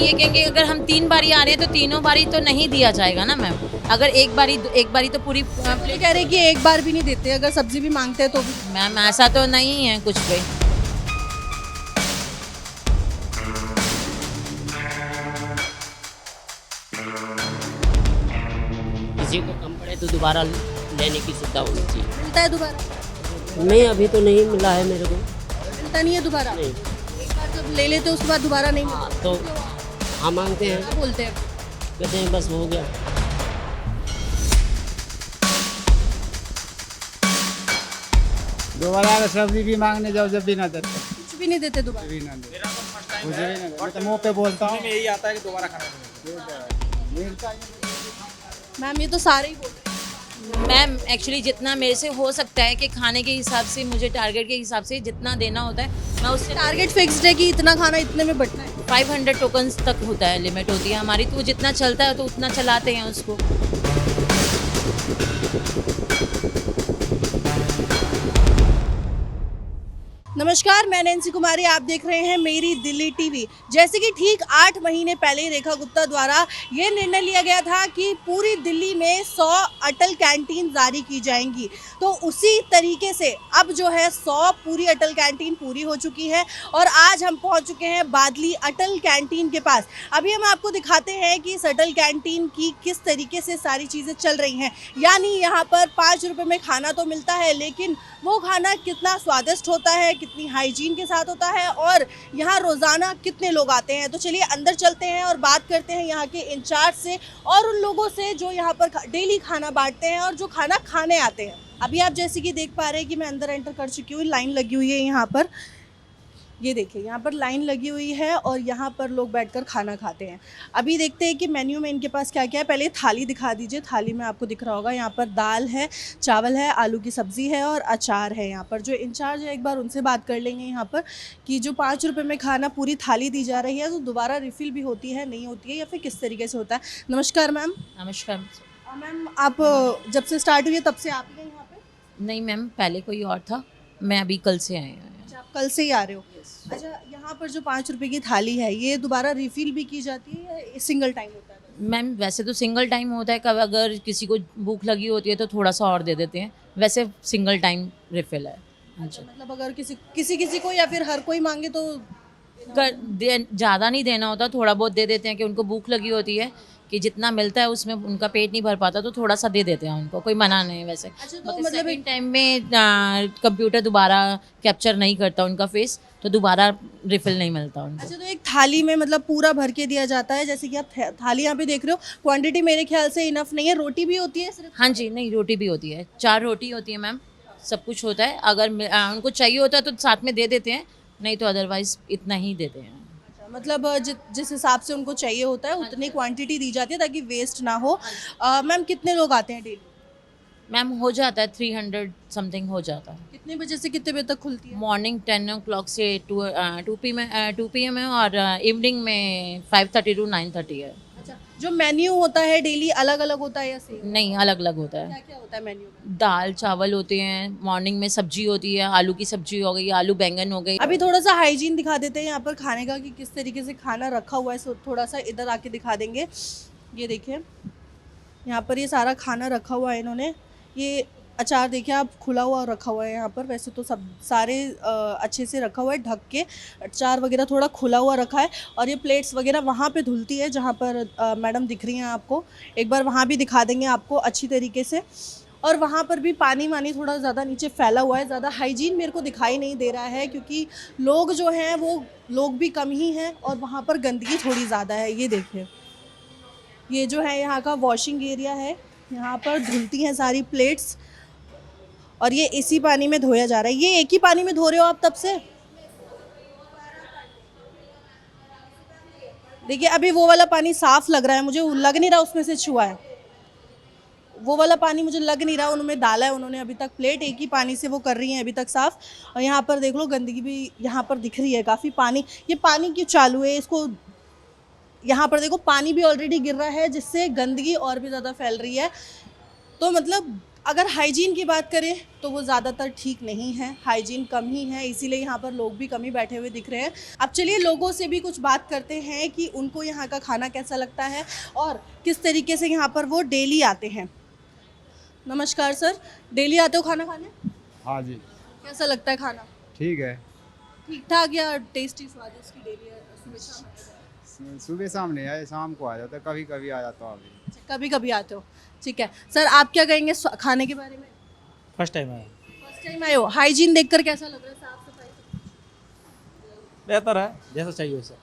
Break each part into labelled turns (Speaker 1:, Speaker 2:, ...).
Speaker 1: ये कहेंगे अगर हम 3 बारी आ रहे हैं तो तीनों बारी तो नहीं दिया जाएगा ना मैम। अगर एक बारी तो पूरी
Speaker 2: ये
Speaker 1: प्लेट।
Speaker 2: कह रहे हैं कि एक बार भी नहीं देते, अगर सब्जी भी मांगते हैं तो भी।
Speaker 1: मैम ऐसा तो नहीं है कुछ भी।
Speaker 3: किसी को कम पड़े तो दोबारा लेने की सुविधा होनी चाहिए।
Speaker 2: मिलता है दोबारा?
Speaker 3: नहीं, अभी तो नहीं मिला है मेरे को।
Speaker 2: मिलता नहीं है दोबारा?
Speaker 3: नहीं।
Speaker 2: एक बार जब ले लेते हो उसके बाद दोबारा नहीं मिलता?
Speaker 3: हाँ, तो हाँ मांगते हैं,
Speaker 2: क्या बोलते हैं?
Speaker 3: कहते हैं बस हो गया।
Speaker 4: दोबारा अगर सब्जी भी मांगने जाओ जब भी ना देते,
Speaker 2: कुछ भी नहीं देते दोबारा?
Speaker 4: भी ना देते, कुछ भी ना देते। मैं तो मुँह पे बोलता हूँ,
Speaker 5: में यही आता है कि दोबारा खाना
Speaker 4: मिलता ही
Speaker 2: मैम ये तो सारे ही बोलते हैं।
Speaker 1: मैम एक्चुअली जितना मेरे से हो सकता है कि खाने के हिसाब से, मुझे टारगेट के हिसाब से जितना देना होता है मैं उससे
Speaker 2: टारगेट फिक्स्ड है कि इतना खाना इतने में बटना है?
Speaker 1: 500 टोकन्स तक होता है, लिमिट होती है हमारी, तो जितना चलता है तो उतना चलाते हैं उसको।
Speaker 2: नमस्कार, मैं नैन्सी कुमारी, आप देख रहे हैं मेरी दिल्ली टीवी। जैसे कि ठीक 8 महीने पहले रेखा गुप्ता द्वारा ये निर्णय लिया गया था कि पूरी दिल्ली में 100 अटल कैंटीन जारी की जाएंगी, तो उसी तरीके से अब जो है 100 पूरी अटल कैंटीन पूरी हो चुकी है और आज हम पहुंच चुके हैं बादली अटल कैंटीन के पास। अभी हम आपको दिखाते हैं कि इस अटल कैंटीन की किस तरीके से सारी चीज़ें चल रही हैं। यानी यहाँ पर 5 रुपये में खाना तो मिलता है, लेकिन वो खाना कितना स्वादिष्ट होता है, कितनी हाइजीन के साथ होता है और यहाँ रोज़ाना कितने लोग आते हैं। तो चलिए अंदर चलते हैं और बात करते हैं यहाँ के इंचार्ज से और उन लोगों से जो यहाँ पर डेली खाना बांटते हैं और जो खाना खाने आते हैं। अभी आप जैसे कि देख पा रहे हैं कि मैं अंदर एंटर कर चुकी हूँ, लाइन लगी हुई है यहाँ पर। ये देखिए यहाँ पर लाइन लगी हुई है और यहाँ पर लोग बैठकर खाना खाते हैं। अभी देखते हैं कि मेन्यू में इनके पास क्या क्या है। पहले थाली दिखा दीजिए। थाली में आपको दिख रहा होगा यहाँ पर दाल है, चावल है, आलू की सब्ज़ी है और अचार है। यहाँ पर जो इंचार्ज है एक बार उनसे बात कर लेंगे यहाँ पर कि जो 5 रुपये में खाना पूरी थाली दी जा रही है तो दोबारा रिफ़िल भी होती है, नहीं होती है, या फिर किस तरीके से होता है। नमस्कार मैम।
Speaker 1: नमस्कार।
Speaker 2: मैम आप जब से स्टार्ट हुई है तब से आप ही हैं यहाँ पे?
Speaker 1: नहीं मैम, पहले कोई और था, मैं अभी कल से आई हूँ।
Speaker 2: अच्छा, आप कल से ही आ रहे हो? अच्छा, यहाँ पर जो 5 रुपए की थाली है ये दोबारा रिफिल भी की जाती है या सिंगल टाइम होता है?
Speaker 1: मैम वैसे तो सिंगल टाइम होता है, कभी अगर किसी को भूख लगी होती है तो थोड़ा सा और दे देते हैं, वैसे सिंगल टाइम रिफिल है।
Speaker 2: अच्छा, मतलब अगर किसी को या फिर हर कोई मांगे तो
Speaker 1: ज़्यादा नहीं देना होता, थोड़ा बहुत दे देते हैं कि उनको भूख लगी होती है कि जितना मिलता है उसमें उनका पेट नहीं भर पाता तो थोड़ा सा दे देते हैं उनको, कोई मना नहीं वैसे।
Speaker 2: अच्छा, तो
Speaker 1: मतलब
Speaker 2: मतलब
Speaker 1: सेकंड टाइम में कंप्यूटर दोबारा कैप्चर नहीं करता उनका फेस, तो दोबारा रिफिल नहीं मिलता उनको।
Speaker 2: अच्छा, तो एक थाली में मतलब पूरा भर के दिया जाता है, जैसे कि आप थाली यहाँ पे देख रहे हो, क्वांटिटी मेरे ख्याल से इनफ नहीं है। रोटी भी होती है सिर्फ?
Speaker 1: हाँ जी, नहीं रोटी भी होती है, 4 रोटी होती है मैम, सब कुछ होता है। अगर उनको चाहिए होता है तो साथ में दे देते हैं, नहीं तो अदरवाइज इतना ही देते हैं।
Speaker 2: मतलब जिस हिसाब से उनको चाहिए होता है उतनी क्वांटिटी दी जाती है ताकि वेस्ट ना हो। मैम कितने लोग आते हैं डेली?
Speaker 1: मैम हो जाता है 300 समथिंग हो जाता है।
Speaker 2: कितने बजे से कितने बजे तक खुलती है?
Speaker 1: मॉर्निंग 10 o'clock से 2 PM है और इवनिंग में 5:30 to 9:30 है।
Speaker 2: अच्छा, जो मेन्यू होता है डेली अलग अलग होता है या सेम?
Speaker 1: नहीं, अलग अलग होता है।
Speaker 2: क्या क्या होता है मेन्यू में?
Speaker 1: दाल चावल होते हैं, मॉर्निंग में सब्जी होती है, आलू की सब्जी हो गई, आलू बैंगन हो गई।
Speaker 2: अभी थोड़ा सा हाइजीन दिखा देते हैं यहाँ पर खाने का कि किस तरीके से खाना रखा हुआ है। सो थोड़ा सा इधर आके दिखा देंगे। ये देखिए यहाँ पर ये सारा खाना रखा हुआ है इन्होंने। ये अचार देखिए आप, खुला हुआ रखा हुआ है यहाँ पर। वैसे तो सब सारे अच्छे से रखा हुआ है ढक के, अचार वगैरह थोड़ा खुला हुआ रखा है। और ये प्लेट्स वगैरह वहाँ पे धुलती है जहाँ पर मैडम दिख रही हैं आपको, एक बार वहाँ भी दिखा देंगे आपको अच्छी तरीके से। और वहाँ पर भी पानी वानी थोड़ा ज़्यादा नीचे फैला हुआ है, ज़्यादा हाइजीन मेरे को दिखाई नहीं दे रहा है क्योंकि लोग जो हैं वो लोग भी कम ही हैं और वहाँ पर गंदगी थोड़ी ज़्यादा है। ये देखिए, ये जो है यहाँ का वॉशिंग एरिया है, यहाँ पर धुलती हैं सारी प्लेट्स और ये इसी पानी में धोया जा रहा है। ये एक ही पानी में धो रहे हो आप तब से? देखिए अभी वो वाला पानी साफ़ लग रहा है मुझे, लग नहीं रहा उसमें से छुआ है। वो वाला पानी मुझे लग नहीं रहा उन्होंने डाला है, उन्होंने अभी तक प्लेट एक ही पानी से वो कर रही हैं अभी तक साफ़। और यहाँ पर देख लो गंदगी भी यहाँ पर दिख रही है काफ़ी। पानी, ये पानी क्यों चालू है? इसको यहाँ पर देखो पानी भी ऑलरेडी गिर रहा है जिससे गंदगी और भी ज़्यादा फैल रही है। तो मतलब अगर हाइजीन की बात करें तो वो ज़्यादातर ठीक नहीं है, हाइजीन कम ही है, इसीलिए यहाँ पर लोग भी कम ही बैठे हुए दिख रहे हैं। अब चलिए लोगों से भी कुछ बात करते हैं कि उनको यहाँ का खाना कैसा लगता है और किस तरीके से यहाँ पर वो डेली आते हैं। नमस्कार सर, डेली आते हो खाना खाने?
Speaker 4: हाँ जी,
Speaker 2: कैसा लगता है खाना?
Speaker 4: ठीक है।
Speaker 2: ठीक ठाक या टेस्टी स्वादिष्ट की डेली सुबह शाम?
Speaker 4: सुबह शाम नहीं आए, शाम को आ जाता है, कभी कभी आ जाता हूँ अभी।
Speaker 2: कभी कभी आते हो, ठीक है। सर आप क्या कहेंगे खाने के बारे में?
Speaker 6: फर्स्ट टाइम आया।
Speaker 2: फर्स्ट टाइम आए हो, हाइजीन देखकर कैसा लग रहा है? साफ सफाई
Speaker 6: बेहतर है, जैसा चाहिए वैसा।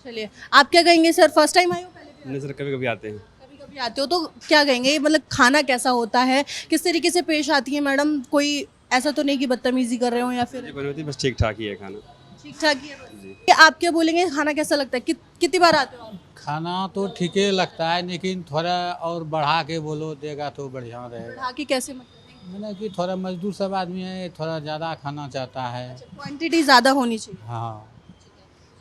Speaker 2: चलिए, आप क्या कहेंगे सर? फर्स्ट टाइम आए हो? पहले भी
Speaker 6: नहीं सर, कभी कभी आते हैं।
Speaker 2: कभी कभी आते हो, तो क्या कहेंगे मतलब खाना कैसा होता है, किस तरीके से पेश आती है मैडम? कोई ऐसा तो नहीं कि बदतमीजी कर रहे हो या फिर
Speaker 6: बनी होती बस ठीक ठाक ही है खाना।
Speaker 2: ठीक ठाक ही है बस? कि आप क्या बोलेंगे, खाना कैसा लगता है? कितनी बार आते हो आप?
Speaker 7: खाना तो ठीक ही लगता है, लेकिन थोड़ा और बढ़ा के बोलो देगा तो बढ़िया रहेगा।
Speaker 2: बढ़ा के कैसे मतलब?
Speaker 7: मैंने कि थोड़ा मजदूर सब आदमी है, थोड़ा ज़्यादा खाना चाहता है।
Speaker 2: क्वांटिटी ज़्यादा होनी चाहिए।
Speaker 7: हाँ,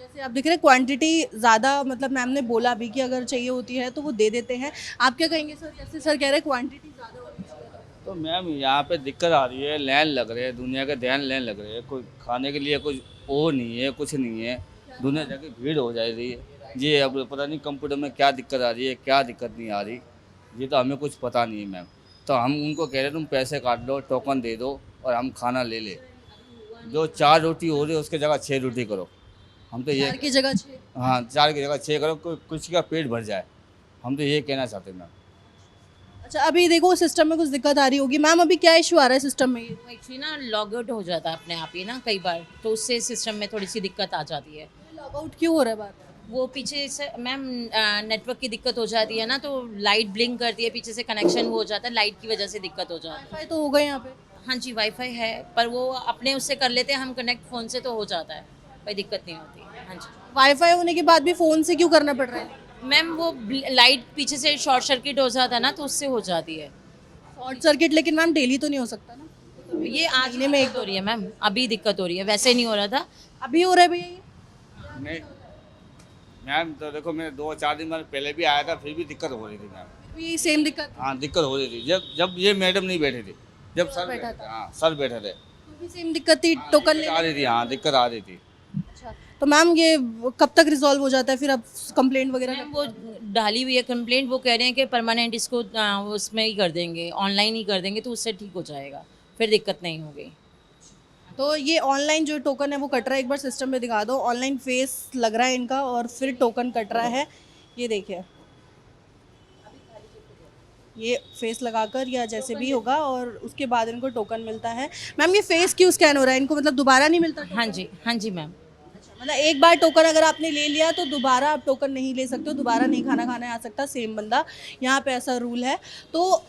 Speaker 2: जैसे आप देख रहे हैं क्वांटिटी ज़्यादा, मतलब मैम ने बोला भी कि अगर चाहिए होती है तो वो दे देते हैं। आप क्या कहेंगे सर? जैसे सर कह रहे हैं क्वांटिटी ज़्यादा होनी चाहिए।
Speaker 8: तो मैम यहाँ पे दिक्कत आ रही है, लाइन लग रहे हैं, दुनिया के ध्यान लाइन लग रहे हैं, कोई खाने के लिए कुछ वो नहीं है, कुछ नहीं है, दुनिया जाके भीड़ हो जा रही है। ये अब पता नहीं कंप्यूटर में क्या दिक्कत आ रही है, क्या दिक्कत नहीं आ रही, ये तो हमें कुछ पता नहीं है मैम। तो हम उनको कह रहे तुम पैसे काट दो, टोकन दे दो और हम खाना ले ले। जो 4 रोटी हो रही है उसकी जगह 6 रोटी करो। हम तो ये
Speaker 2: 4 की जगह 6?
Speaker 8: हाँ, 4 की जगह 6 करो, कुछ का पेट भर जाए, हम तो ये कहना चाहते हैं मैम।
Speaker 2: अच्छा, अभी देखो सिस्टम में कुछ दिक्कत आ रही होगी मैम, अभी क्या इशू आ रहा है सिस्टम में? ये
Speaker 1: एक्चुअली ना लॉग आउट हो जाता है अपने आप ही ना कई बार, तो उससे सिस्टम में थोड़ी सी दिक्कत आ जाती है।
Speaker 2: लॉग आउट क्यों हो रहा है बार?
Speaker 1: वो पीछे से मैम नेटवर्क की दिक्कत हो जाती है ना, तो लाइट ब्लिंक करती है, पीछे से कनेक्शन वो हो जाता है, लाइट की वजह से दिक्कत हो जाती है।
Speaker 2: वाईफाई तो होगा यहाँ पे?
Speaker 1: हाँ जी, वाईफाई है, पर वो अपने उससे कर लेते हैं हम कनेक्ट, फ़ोन से तो हो जाता है, कोई दिक्कत नहीं होती। हाँ जी
Speaker 2: वाईफाई होने के बाद भी फ़ोन से क्यों करना पड़ रहा है?
Speaker 1: मैम, वो लाइट पीछे से शॉर्ट सर्किट हो जाता है ना, तो उससे हो जाती है।
Speaker 2: शॉर्ट सर्किट, लेकिन मैम डेली तो नहीं हो सकता ना?
Speaker 1: ये आज महीने में एक हो रही है मैम, अभी दिक्कत हो रही है, वैसे नहीं हो रहा था।
Speaker 2: अभी हो रहा है भैया ये?
Speaker 8: नहीं मैम, तो देखो मैं 2-4 दिन पहले भी आया था, फिर भी दिक्कत हो रही थी मैम।
Speaker 2: ये सेम दिक्कत?
Speaker 8: हाँ, दिक्कत हो रही थी जब ये मैडम नहीं बैठे थे, जब सर
Speaker 2: बैठा
Speaker 8: बैठे थे। हाँ, सर बैठे थे,
Speaker 2: तो भी सेम दिक्कत थी, टोकन
Speaker 8: दिक्कत आ रही थी। हाँ, दिक्कत आ रही थी।
Speaker 2: अच्छा, तो मैम ये कब तक रिजॉल्व हो जाता है फिर? अब कंप्लेंट वगैरह
Speaker 1: मैम, वो डाली हुई है कंप्लेंट, वो कह रहे हैं कि परमानेंट इसको उसमें ही कर देंगे, ऑनलाइन ही कर देंगे, तो उससे ठीक हो जाएगा, फिर दिक्कत नहीं होगी।
Speaker 2: तो ये ऑनलाइन जो टोकन है वो कट रहा है, एक बार सिस्टम में दिखा दो। ऑनलाइन फेस लग रहा है इनका और फिर टोकन कट रहा है, ये देखिए, ये फेस लगाकर या जैसे भी होगा और उसके बाद इनको टोकन मिलता है। मैम ये फेस क्यों स्कैन हो रहा है? इनको मतलब दोबारा नहीं मिलता टोकन?
Speaker 1: हाँ जी मैम।
Speaker 2: मतलब एक बार टोकन अगर आपने ले लिया तो दोबारा आप टोकन नहीं ले सकते हो, दोबारा नहीं खाना खाने आ सकता सेम बंदा, यहाँ पे ऐसा रूल है। तो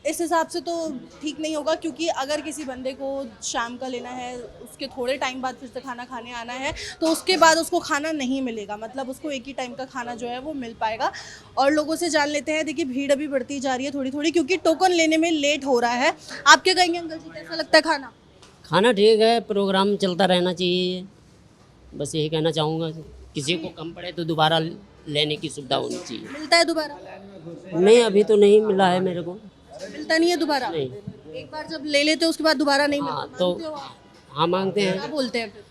Speaker 2: इस हिसाब से तो ठीक नहीं होगा, क्योंकि अगर किसी बंदे को शाम का लेना है, उसके थोड़े टाइम बाद फिर से खाना खाने आना है, तो उसके बाद उसको खाना नहीं मिलेगा, मतलब उसको एक ही टाइम का खाना जो है वो मिल पाएगा। और लोगों से जान लेते हैं, देखिए भीड़ अभी बढ़ती जा रही है थोड़ी थोड़ी, क्योंकि टोकन लेने में लेट हो रहा है। आप क्या कहेंगे अंकल जी, कैसा लगता है खाना?
Speaker 3: खाना ठीक है, प्रोग्राम चलता रहना चाहिए, बस यही कहना चाहूँगा। किसी को कम पड़े तो दोबारा लेने की सुविधा होनी चाहिए।
Speaker 2: मिलता है दोबारा?
Speaker 3: नहीं, अभी तो नहीं मिला है मेरे को।
Speaker 2: मिलता नहीं है दोबारा?
Speaker 3: नहीं।
Speaker 2: एक बार जब ले लेते हो उसके बाद दोबारा नहीं
Speaker 3: हाँ
Speaker 2: मिलता?
Speaker 3: तो
Speaker 2: मानते हो आप?
Speaker 3: हाँ, मांगते
Speaker 2: क्या
Speaker 3: हैं,
Speaker 2: बोलते हैं फिर?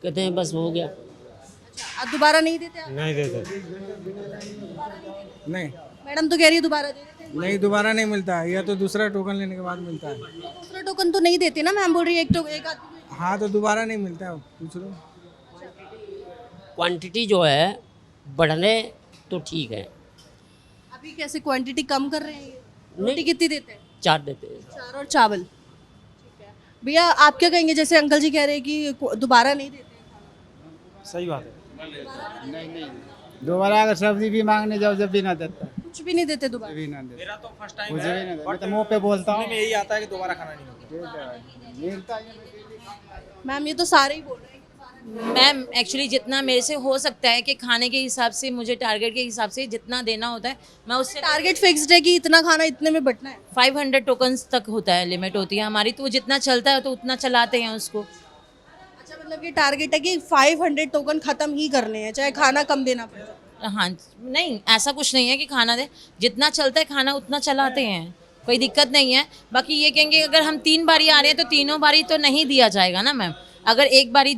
Speaker 3: कहते हैं बस हो गया।
Speaker 2: अच्छा, आप दोबारा नहीं देते आप?
Speaker 6: नहीं देते। नहीं
Speaker 2: मैडम तो कह रही है दोबारा दे देते हैं।
Speaker 6: नहीं, दोबारा नहीं मिलता है, या तो दूसरा टोकन लेने के बाद मिलता है।
Speaker 2: दूसरा टोकन तो नहीं देते ना मैम, बोल रही है एक आदमी को।
Speaker 6: हाँ, तो दोबारा नहीं मिलता है, पूछ लो।
Speaker 3: क्वांटिटी जो है बढ़ने तो ठीक है।
Speaker 2: अभी कैसे क्वांटिटी कम कर रहे हैं ये?
Speaker 3: नहीं।
Speaker 2: रोटी कितनी देते हैं?
Speaker 3: 4 देते हैं।
Speaker 2: 4 और चावल, ठीक है। भैया आप क्या कहेंगे, जैसे अंकल जी कह रहे हैं कि दोबारा नहीं देते हैं?
Speaker 6: सही बात है।
Speaker 4: नहीं, दोबारा अगर सब्जी भी मांगने जाओ जब भी ना देता,
Speaker 2: कुछ भी नहीं देते दोबारा?
Speaker 4: भी ना देता,
Speaker 5: मेरा तो फर्स्ट टाइम
Speaker 4: कुछ भी
Speaker 5: है,
Speaker 4: नहीं देता। मैं तो मुँह पे बोलता हूँ,
Speaker 5: में यही आता है कि दोबारा खाना नहीं मिलता।
Speaker 4: मिलता ही नहीं।
Speaker 2: मैम ये तो सारे ही बोल रहे हैं।
Speaker 1: मैम एक्चुअली जितना मेरे से हो सकता है कि खाने के हिसाब से, मुझे टारगेट के हिसाब से जितना देना होता है, मैं उससे
Speaker 2: टारगेट फिक्स्ड है कि इतना खाना इतने में बटना है?
Speaker 1: 500 टोकन्स तक होता है, लिमिट होती है हमारी, तो वो जितना चलता है तो उतना चलाते हैं उसको।
Speaker 2: अच्छा, मतलब ये टारगेट है कि 500 टोकन खत्म ही करने हैं, चाहे खाना कम देना पड़े।
Speaker 1: हाँ नहीं, ऐसा कुछ नहीं है कि खाना दे, जितना चलता है खाना उतना चलाते हैं, कोई दिक्कत नहीं है। बाकी ये कहेंगे अगर हम 3 बारी आ रहे हैं तो तीनों बारी तो नहीं दिया जाएगा ना मैम। अगर एक बारी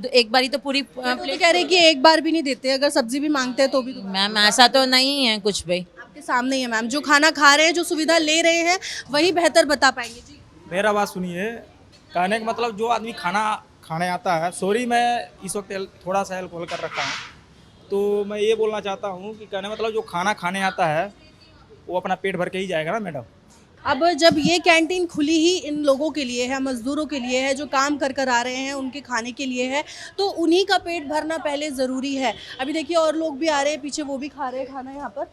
Speaker 1: तो पूरी
Speaker 2: तो कह रहे हैं कि एक बार भी नहीं देते, अगर सब्जी भी मांगते हैं तो भी।
Speaker 1: मैम ऐसा तो नहीं है कुछ भी।
Speaker 2: आपके सामने ही है मैम, जो खाना खा रहे हैं, जो सुविधा ले रहे हैं, वही बेहतर बता पाएंगे जी।
Speaker 5: मेरा बात सुनिए, कहने का मतलब जो आदमी खाना खाने आता है, सॉरी मैं इस वक्त थोड़ा सा अल्कोहल कर रखा हूँ, तो मैं ये बोलना चाहता हूँ कि कहने मतलब जो खाना खाने आता है वो अपना पेट भर के ही जाएगा ना मैडम।
Speaker 2: अब जब ये कैंटीन खुली ही इन लोगों के लिए है, मजदूरों के लिए है, जो काम कर कर आ रहे हैं, उनके खाने के लिए है, तो उन्हीं का पेट भरना पहले ज़रूरी है। अभी देखिए और लोग भी आ रहे हैं पीछे, वो भी खा रहे हैं खाना यहाँ पर।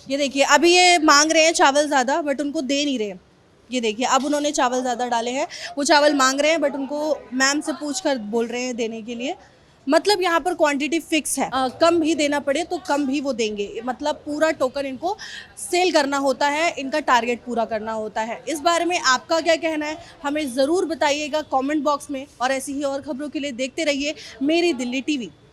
Speaker 2: ये देखिए अभी ये मांग रहे हैं चावल ज़्यादा, बट उनको दे नहीं रहे। ये देखिए अब उन्होंने चावल ज़्यादा डाले हैं, वो चावल मांग रहे हैं, बट उनको मैम से पूछ कर बोल रहे हैं देने के लिए। मतलब यहाँ पर क्वांटिटी फिक्स है, कम भी देना पड़े तो कम भी वो देंगे। मतलब पूरा टोकन इनको सेल करना होता है, इनका टारगेट पूरा करना होता है। इस बारे में आपका क्या कहना है हमें ज़रूर बताइएगा कमेंट बॉक्स में, और ऐसी ही और खबरों के लिए देखते रहिए मेरी दिल्ली टीवी।